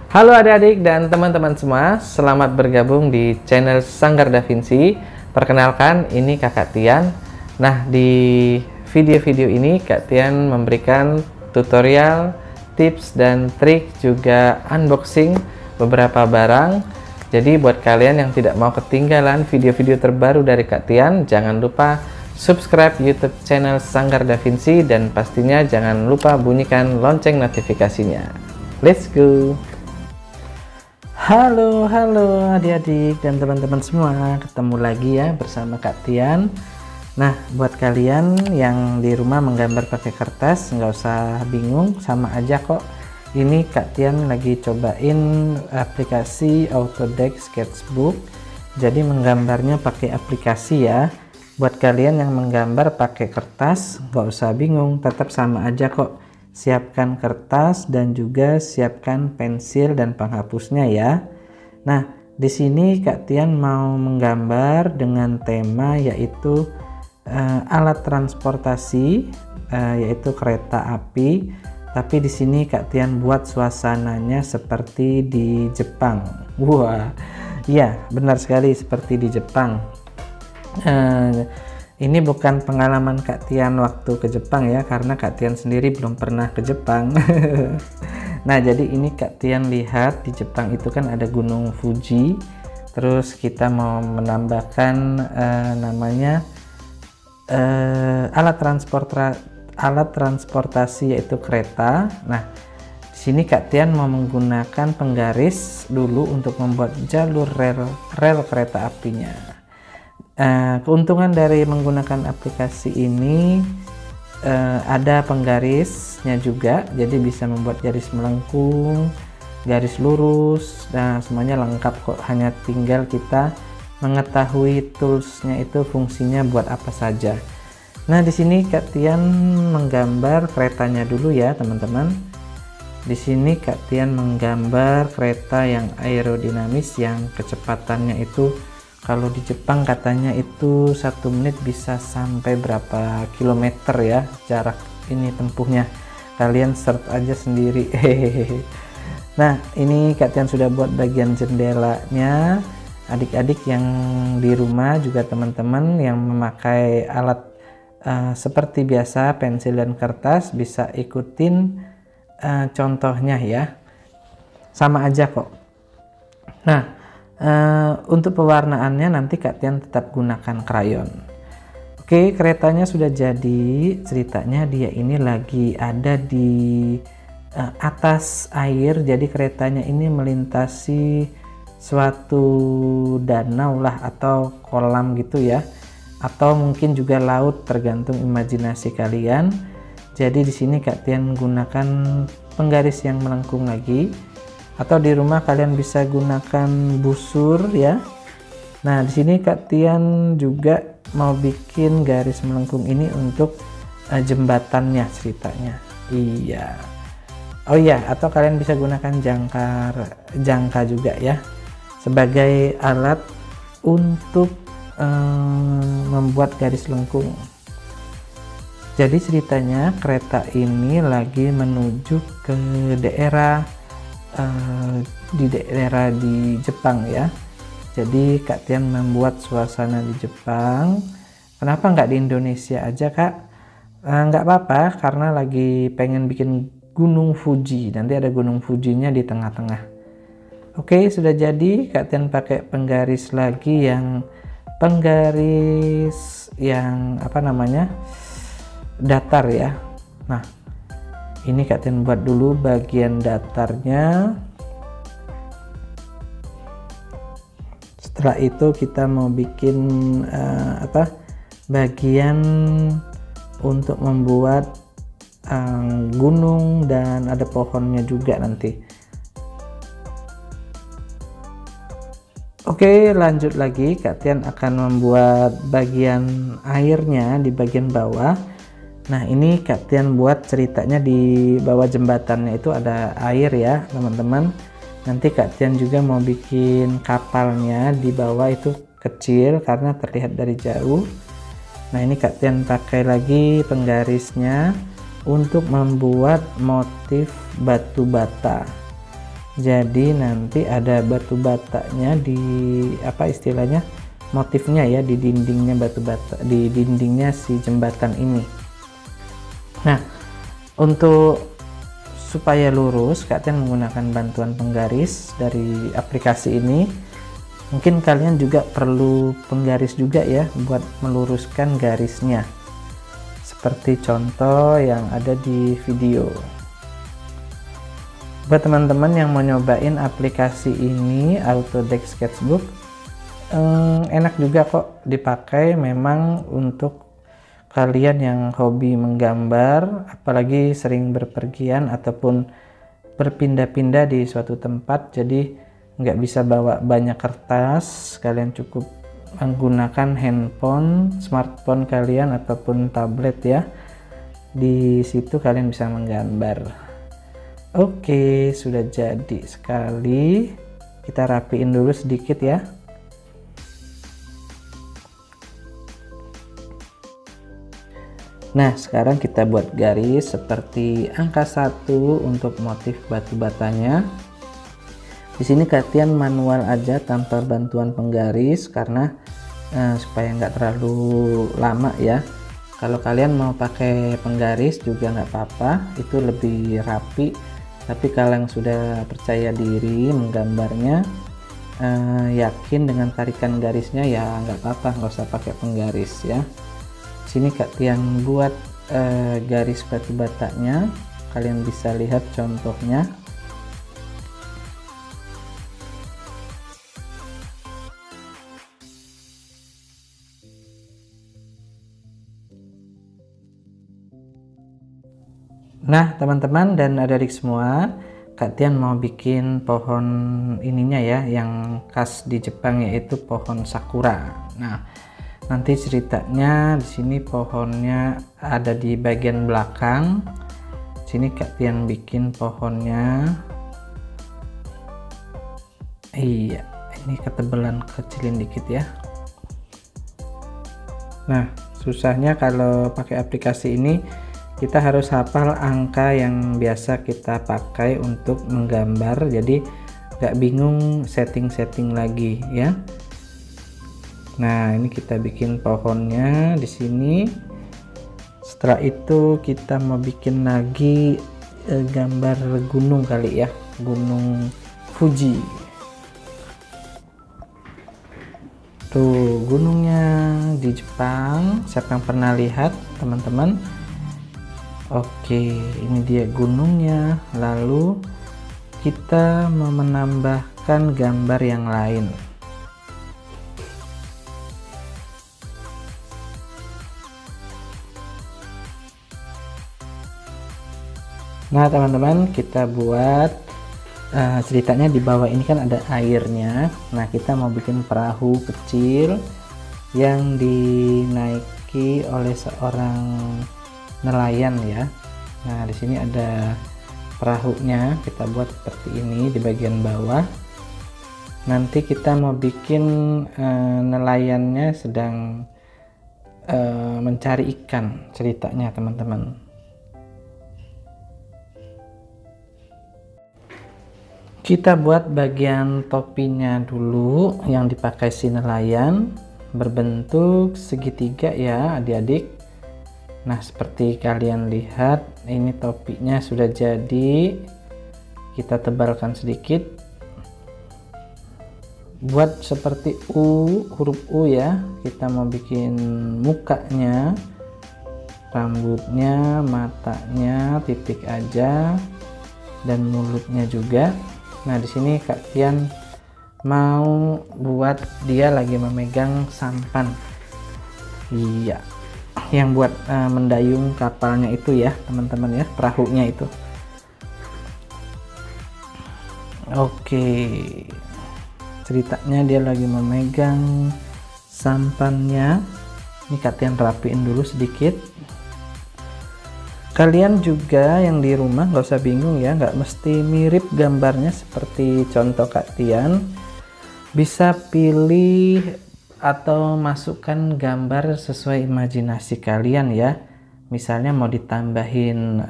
Halo adik-adik dan teman-teman semua, selamat bergabung di channel Sanggar Da Vinci. Perkenalkan, ini Kakak Tian. Nah, di video-video ini Kak Tian memberikan tutorial, tips dan trik, juga unboxing beberapa barang. Jadi buat kalian yang tidak mau ketinggalan video-video terbaru dari Kak Tian, jangan lupa subscribe YouTube channel Sanggar Da Vinci dan pastinya jangan lupa bunyikan lonceng notifikasinya. Let's go! Halo adik-adik dan teman-teman semua, ketemu lagi ya bersama Kak Tian. Nah, buat kalian yang di rumah menggambar pakai kertas, nggak usah bingung, sama aja kok. Ini Kak Tian lagi cobain aplikasi Autodesk Sketchbook. Jadi menggambarnya pakai aplikasi ya. Buat kalian yang menggambar pakai kertas, nggak usah bingung, tetap sama aja kok. Siapkan kertas dan juga siapkan pensil dan penghapusnya ya. Nah, di sini Kak Tian mau menggambar dengan tema yaitu alat transportasi, yaitu kereta api. Tapi di sini Kak Tian buat suasananya seperti di Jepang. Wah, iya benar sekali seperti di Jepang. Ini bukan pengalaman Kak Tian waktu ke Jepang ya, karena Kak Tian sendiri belum pernah ke Jepang. Nah, jadi ini Kak Tian lihat di Jepang itu kan ada Gunung Fuji. Terus kita mau menambahkan namanya alat transportasi yaitu kereta. Nah, di sini Kak Tian mau menggunakan penggaris dulu untuk membuat jalur rel kereta apinya. Keuntungan dari menggunakan aplikasi ini ada penggarisnya juga, jadi bisa membuat garis melengkung, garis lurus, dan semuanya lengkap kok. Hanya tinggal kita mengetahui toolsnya itu fungsinya buat apa saja. Nah, di sini Kak Tian menggambar keretanya dulu ya teman-teman. Di sini Kak Tian menggambar kereta yang aerodinamis, yang kecepatannya itu kalau di Jepang katanya itu 1 menit bisa sampai berapa kilometer ya jarak ini tempuhnya. Kalian search aja sendiri. Nah, ini Kak Tian sudah buat bagian jendelanya. Adik-adik yang di rumah juga teman-teman yang memakai alat seperti biasa pensil dan kertas bisa ikutin contohnya ya. Sama aja kok. Nah, untuk pewarnaannya nanti Kak Tian tetap gunakan krayon. Oke, keretanya sudah jadi. Ceritanya dia ini lagi ada di atas air, jadi keretanya ini melintasi suatu danau lah atau kolam gitu ya, atau mungkin juga laut, tergantung imajinasi kalian. Jadi di sini Kak Tian gunakan penggaris yang melengkung lagi, atau di rumah kalian bisa gunakan busur ya. Nah, di sini Kak Tian juga mau bikin garis melengkung ini untuk jembatannya ceritanya. Iya. Oh iya, atau kalian bisa gunakan jangka juga ya sebagai alat untuk membuat garis lengkung. Jadi ceritanya kereta ini lagi menuju ke daerah di Jepang ya. Jadi Kak Tian membuat suasana di Jepang. Kenapa nggak di Indonesia aja Kak? Nggak apa-apa, karena lagi pengen bikin Gunung Fuji. Nanti ada Gunung Fujinya di tengah-tengah. Oke, sudah jadi. Kak Tian pakai penggaris lagi, yang penggaris yang apa namanya, datar ya. Nah, ini Kak Tian buat dulu bagian datarnya. Setelah itu kita mau bikin bagian untuk membuat gunung dan ada pohonnya juga nanti. Oke, lanjut lagi. Kak Tian akan membuat bagian airnya di bagian bawah. Nah, ini Kak Tian buat ceritanya di bawah jembatannya itu ada air ya teman-teman. Nanti Kak Tian juga mau bikin kapalnya di bawah itu kecil karena terlihat dari jauh. Nah, ini Kak Tian pakai lagi penggarisnya untuk membuat motif batu bata. Jadi nanti ada batu batanya di apa istilahnya, motifnya ya, di dindingnya batu bata, di dindingnya si jembatan ini. Nah, untuk supaya lurus, Kak Tian menggunakan bantuan penggaris dari aplikasi ini. Mungkin kalian juga perlu penggaris juga ya buat meluruskan garisnya, seperti contoh yang ada di video. Buat teman-teman yang mau nyobain aplikasi ini, Autodesk Sketchbook, enak juga kok dipakai. Memang untuk kalian yang hobi menggambar, apalagi sering berpergian ataupun berpindah-pindah di suatu tempat, jadi nggak bisa bawa banyak kertas, kalian cukup menggunakan handphone, smartphone kalian ataupun tablet ya. Di situ kalian bisa menggambar. Oke, sudah jadi sekali. Kita rapiin dulu sedikit ya. Nah, sekarang kita buat garis seperti angka 1 untuk motif batu batanya. Di sini Kak Tian manual aja tanpa bantuan penggaris karena supaya nggak terlalu lama ya. Kalau kalian mau pakai penggaris juga nggak apa-apa, itu lebih rapi. Tapi kalian sudah percaya diri menggambarnya, yakin dengan tarikan garisnya, ya nggak apa-apa, nggak usah pakai penggaris ya. Sini Kak Tian buat garis batu batanya, kalian bisa lihat contohnya. Nah teman-teman dan adik-adik semua, Kak Tian mau bikin pohon ininya ya, yang khas di Jepang, yaitu pohon sakura. Nah nanti ceritanya di sini pohonnya ada di bagian belakang. Sini Kak Tian bikin pohonnya. Iya, ini ketebalan kecilin dikit ya. Nah susahnya kalau pakai aplikasi ini, kita harus hafal angka yang biasa kita pakai untuk menggambar, jadi nggak bingung setting-setting lagi ya. Nah ini kita bikin pohonnya di sini. Setelah itu kita mau bikin lagi gambar gunung kali ya, gunung Fuji. Tuh gunungnya di Jepang, siapa yang pernah lihat teman-teman? Oke, ini dia gunungnya. Lalu kita mau menambahkan gambar yang lain. Nah teman-teman, kita buat ceritanya di bawah ini kan ada airnya. Nah kita mau bikin perahu kecil yang dinaiki oleh seorang nelayan ya. Nah di sini ada perahunya, kita buat seperti ini di bagian bawah. Nanti kita mau bikin nelayannya sedang mencari ikan ceritanya teman-teman. Kita buat bagian topinya dulu yang dipakai si nelayan, berbentuk segitiga ya adik-adik. Nah seperti kalian lihat, ini topinya sudah jadi. Kita tebalkan sedikit, buat seperti U, huruf U ya. Kita mau bikin mukanya, rambutnya, matanya, titik aja, dan mulutnya juga. Nah di sini Kak Tian mau buat dia lagi memegang sampan. Iya, yang buat mendayung kapalnya itu ya teman-teman ya, perahunya itu. Oke, ceritanya dia lagi memegang sampannya. Ini Kak Tian rapiin dulu sedikit. Kalian juga yang di rumah nggak usah bingung ya, nggak mesti mirip gambarnya seperti contoh Kak Tian. Bisa pilih atau masukkan gambar sesuai imajinasi kalian ya. Misalnya mau ditambahin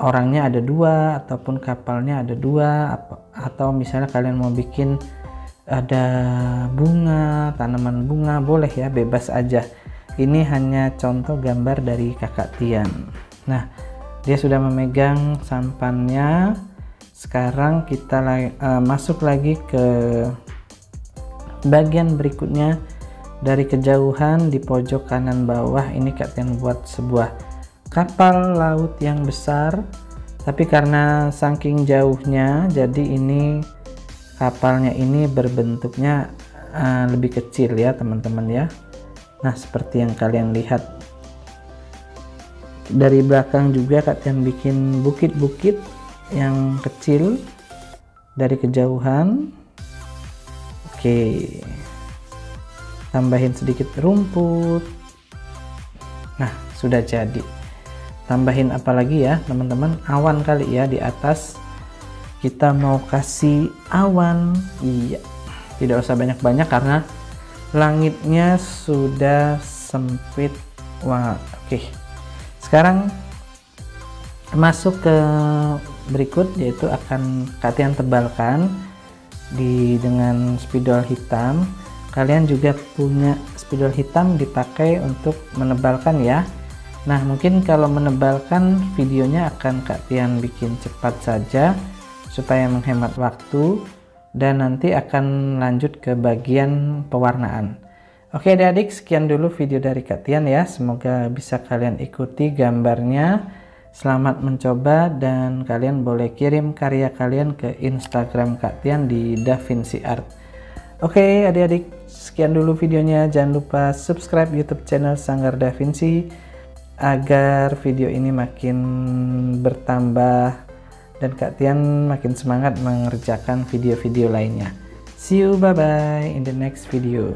orangnya ada 2 ataupun kapalnya ada 2, atau misalnya kalian mau bikin ada bunga, tanaman bunga, boleh ya, bebas aja. Ini hanya contoh gambar dari Kakak Tian. Nah, dia sudah memegang sampannya. Sekarang kita masuk lagi ke bagian berikutnya. Dari kejauhan di pojok kanan bawah ini Kak Tian buat sebuah kapal laut yang besar, tapi karena saking jauhnya jadi ini kapalnya ini berbentuknya lebih kecil ya teman-teman ya. Nah, seperti yang kalian lihat. Dari belakang juga Kak Tian bikin bukit-bukit yang kecil dari kejauhan. Oke, tambahin sedikit rumput. Nah, sudah jadi. Tambahin apa lagi ya teman-teman? Awan kali ya di atas. Kita mau kasih awan. Iya, tidak usah banyak-banyak karena langitnya sudah sempit. Wah, oke. Sekarang masuk ke berikut, yaitu akan Kak Tian tebalkan dengan spidol hitam. Kalian juga punya spidol hitam dipakai untuk menebalkan ya. Nah, mungkin kalau menebalkan videonya akan Kak Tian bikin cepat saja supaya menghemat waktu, dan nanti akan lanjut ke bagian pewarnaan. Oke adik-adik, sekian dulu video dari Kak Tian ya. Semoga bisa kalian ikuti gambarnya. Selamat mencoba, dan kalian boleh kirim karya kalian ke Instagram Kak Tian di DaVinci Art. Oke adik-adik, sekian dulu videonya. Jangan lupa subscribe YouTube channel Sanggar DaVinci agar video ini makin bertambah dan Kak Tian makin semangat mengerjakan video-video lainnya. See you, bye-bye in the next video.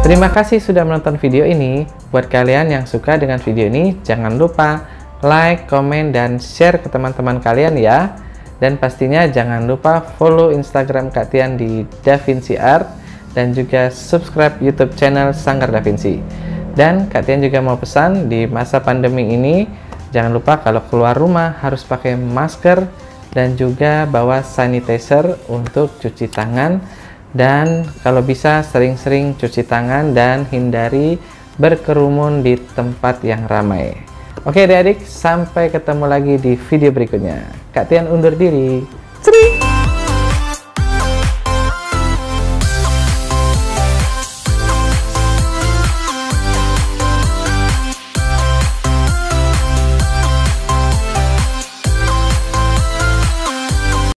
Terima kasih sudah menonton video ini. Buat kalian yang suka dengan video ini, jangan lupa like, komen, dan share ke teman-teman kalian ya. Dan pastinya jangan lupa follow Instagram Kak Tian di DaVinci Art, dan juga subscribe YouTube channel Sanggar DaVinci. Dan Kak Tian juga mau pesan, di masa pandemi ini jangan lupa kalau keluar rumah harus pakai masker dan juga bawa sanitizer untuk cuci tangan. Dan kalau bisa sering-sering cuci tangan dan hindari berkerumun di tempat yang ramai. Oke adik-adik, sampai ketemu lagi di video berikutnya. Kak Tian undur diri. Sering.